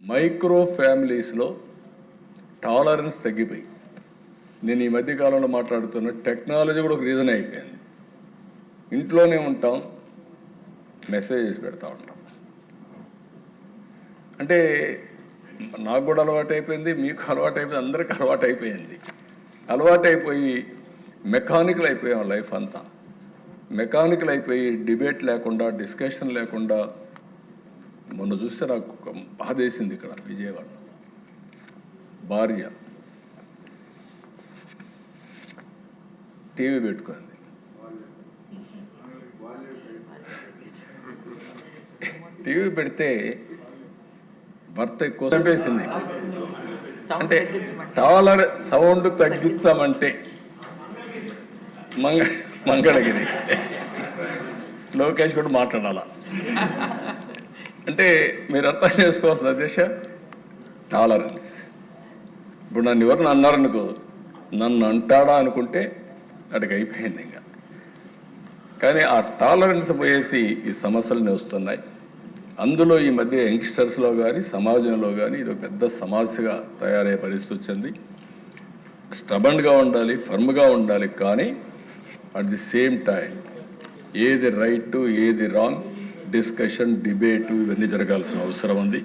Micro ఫ్యామిలీస్లో tolerance తగ్గిపోయి, నేను ఈ మధ్య కాలంలో మాట్లాడుతున్న టెక్నాలజీ కూడా ఒక రీజన్ అయిపోయింది. ఇంట్లోనే ఉంటాం, మెసేజెస్ పెడతా ఉంటాం. అంటే నాకు కూడా అలవాటు అయిపోయింది, మీకు అలవాటు అయిపోయింది, అందరికీ అలవాటు అయిపోయింది. అలవాటు అయిపోయి మెకానికల్ అయిపోయాం. లైఫ్ అంతా మెకానికల్ అయిపోయి డిబేట్ లేకుండా, డిస్కషన్ లేకుండా. మొన్న చూస్తే నాకు బాధ వేసింది. ఇక్కడ విజయవాడ భార్య టీవీ పెట్టుకుంది. టీవీ పెడితే భర్త ఎక్కువ చంపేసింది. అంటే టాలర్ సౌండ్ తగ్గించామంటే మంగళగిరి లోకేష్ కూడా మాట్లాడాలా. అంటే మీరు అర్థం చేసుకోవాల్సిన దిశ టాలరెన్స్. ఇప్పుడు నన్ను ఎవరిని అన్నారనుకో, నన్ను అంటాడా అనుకుంటే అడిగి అయిపోయింది ఇంకా. కానీ ఆ టాలరెన్స్ పోయేసి ఈ సమస్యలని వస్తున్నాయి. అందులో ఈ మధ్య యంగ్స్టర్స్లో కానీ సమాజంలో కానీ ఇది పెద్ద సమస్యగా తయారయ్యే పరిస్థితి వచ్చింది. స్టబన్గా ఉండాలి, ఫర్మ్గా ఉండాలి, కానీ అట్ ది సేమ్ టైం ఏది రైట్ ఏది రాంగ్ డిస్కషన్, డిబేటు ఇవన్నీ జరగాల్సిన అవసరం ఉంది.